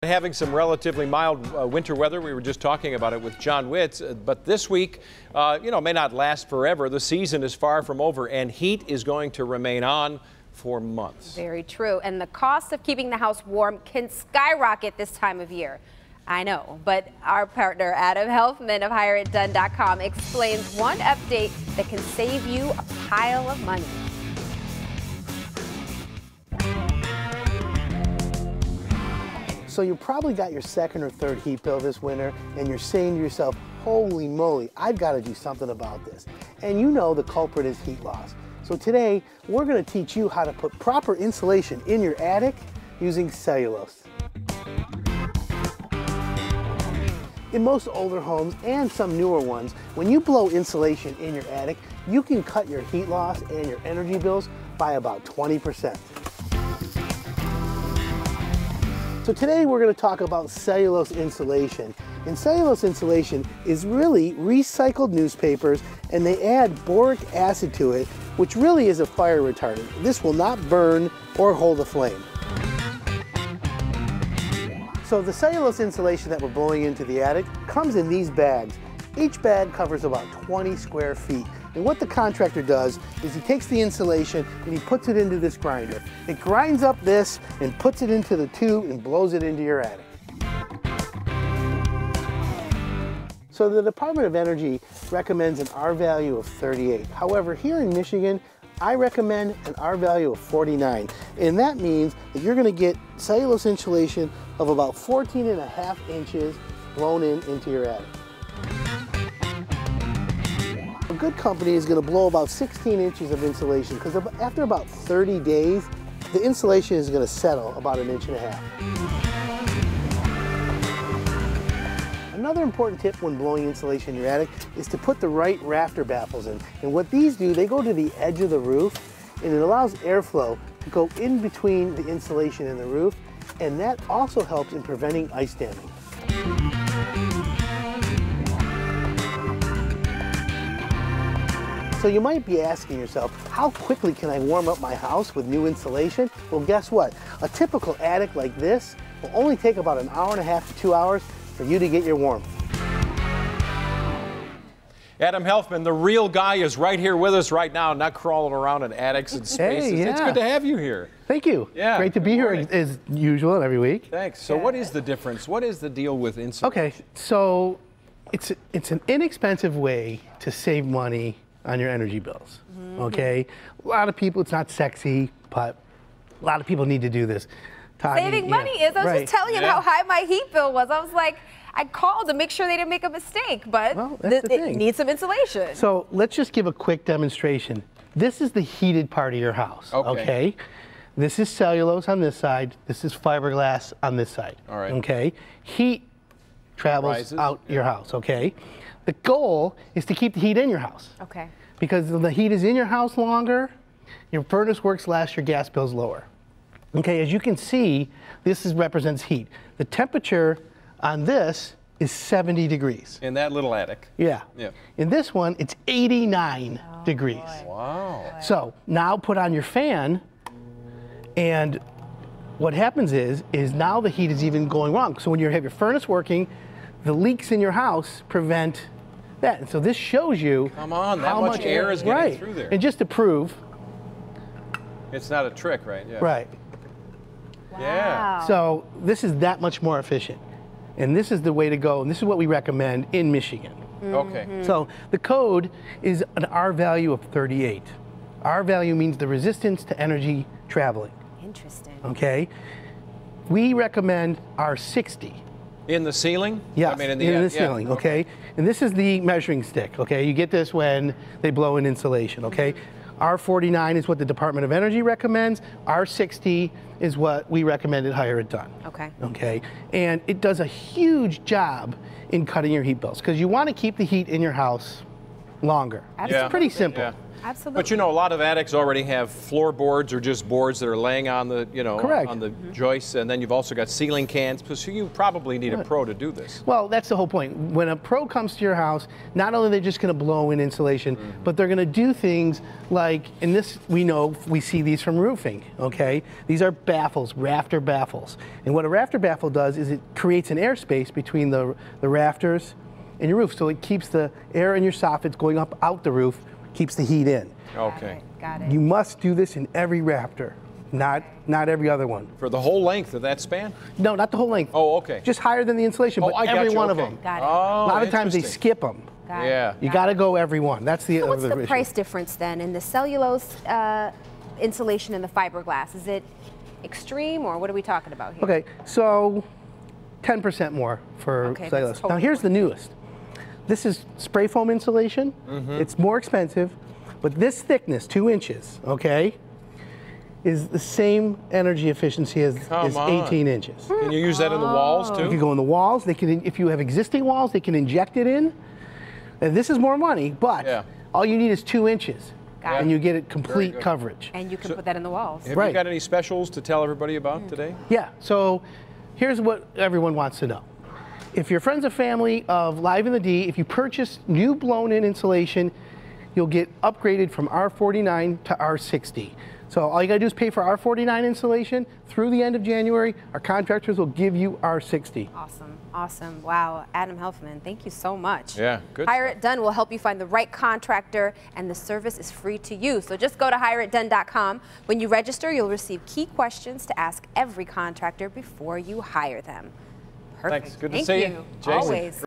Having some relatively mild winter weather. We were just talking about it with John Witz, but this week, may not last forever. The season is far from over, and heat is going to remain on for months. Very true. And the cost of keeping the house warm can skyrocket this time of year. I know, but our partner Adam Helfman of HireItDone.com explains one update that can save you a pile of money. So you probably got your second or third heat bill this winter, and you're saying to yourself, holy moly, I've got to do something about this. And you know the culprit is heat loss. So today, we're going to teach you how to put proper insulation in your attic using cellulose. In most older homes and some newer ones, when you blow insulation in your attic, you can cut your heat loss and your energy bills by about 20%. So today we're going to talk about cellulose insulation. And cellulose insulation is really recycled newspapers, and they add boric acid to it, which really is a fire retardant. This will not burn or hold a flame. So the cellulose insulation that we're blowing into the attic comes in these bags. Each bag covers about 20 square feet. And what the contractor does is he takes the insulation and he puts it into this grinder. It grinds up this and puts it into the tube and blows it into your attic. So the Department of Energy recommends an R value of 38. However, here in Michigan, I recommend an R value of 49. And that means that you're going to get cellulose insulation of about 14.5 inches blown into your attic. A good company is going to blow about 16 inches of insulation, because after about 30 days, the insulation is going to settle about 1.5 inches. Another important tip when blowing insulation in your attic is to put the right rafter baffles in. And what these do, they go to the edge of the roof, and it allows airflow to go in between the insulation and the roof, and that also helps in preventing ice damming. So you might be asking yourself, how quickly can I warm up my house with new insulation? Well, guess what? A typical attic like this will only take about 1.5 hours to 2 hours for you to get your warmth. Adam Helfman, the real guy, is right here with us right now, not crawling around in attics and spaces. Hey, yeah. It's good to have you here. Thank you. Yeah, great to be here as usual every week. Thanks. So what is the difference? What is the deal with insulation? Okay, so it's an inexpensive way to save money on your energy bills, okay? A lot of people, it's not sexy, but a lot of people need to do this. Saving money is, I was just telling him how high my heat bill was. I was like, I called to make sure they didn't make a mistake, but it needs some insulation. So let's just give a quick demonstration. This is the heated part of your house, okay? This is cellulose on this side, this is fiberglass on this side, all right. Okay? Heat travels out your house, okay? The goal is to keep the heat in your house. Okay. Because the heat is in your house longer, your furnace works less, your gas bill's lower. Okay, as you can see, this represents heat. The temperature on this is 70 degrees. In that little attic? Yeah. In this one, it's 89 degrees. Boy. Wow. So now put on your fan, and what happens is now the heat is even going wrong. So when you have your furnace working, the leaks in your house prevent that. And so this shows you how much air is getting through there. And just to prove, it's not a trick, right? Yeah. Right. Wow. Yeah. So this is that much more efficient. And this is the way to go, and this is what we recommend in Michigan. Okay. So the code is an R value of 38. R value means the resistance to energy traveling. Interesting. Okay. We recommend R60. In the ceiling? Yes, I mean, in the ceiling, okay? And this is the measuring stick, okay? You get this when they blow in insulation, okay? R49 is what the Department of Energy recommends. R60 is what we recommend at Hire It Done. Okay. Okay? And it does a huge job in cutting your heat bills, because you want to keep the heat in your house longer. It's pretty simple. Absolutely. But you know, a lot of attics already have floorboards or just boards that are laying on the, you know, Correct. on the joists, and then you've also got ceiling cans. So you probably need a pro to do this. Well, that's the whole point. When a pro comes to your house, not only are they just going to blow in insulation, but they're going to do things like, and this we know, we see these from roofing, okay? These are baffles, rafter baffles. And what a rafter baffle does is it creates an airspace between the rafters and your roof. So it keeps the air in your soffits going up out the roof, keeps the heat in. Okay. Got it. You must do this in every rafter, not every other one. For the whole length of that span? No, not the whole length. Oh, okay. Just higher than the insulation, Oh, but I got every you. one Okay. of them. Got it. Oh, A lot of times they interesting. skip them. Got it. Yeah. You got to go every one. That's the So what's other the issue. price difference then in the cellulose insulation and the fiberglass? Is it extreme, or what are we talking about here? Okay, so 10% more for Okay, that's cellulose. totally Now here's the newest. This is spray foam insulation. It's more expensive, but this thickness, 2 inches, okay, is the same energy efficiency as Come on. 18 inches. Can you use that in the walls If you too? go in the walls, they can. If you have existing walls, they can inject it in. And this is more money, but Yeah. all you need is 2 inches, Got and it. you get it complete good. coverage. And you can put that in the walls. Have Right. you got any specials to tell everybody about today? Yeah, so here's what everyone wants to know. If you're friends or family of Live in the D, if you purchase new blown-in insulation, you'll get upgraded from R49 to R60. So all you gotta do is pay for R49 insulation. Through the end of January, our contractors will give you R60. Awesome, awesome. Wow, Adam Helfman, thank you so much. Yeah, good Hire stuff. It Done will help you find the right contractor, and the service is free to you. So just go to hireitdone.com. When you register, you'll receive key questions to ask every contractor before you hire them. Perfect. Thanks. Good to Thank see you. you, Jason. Always.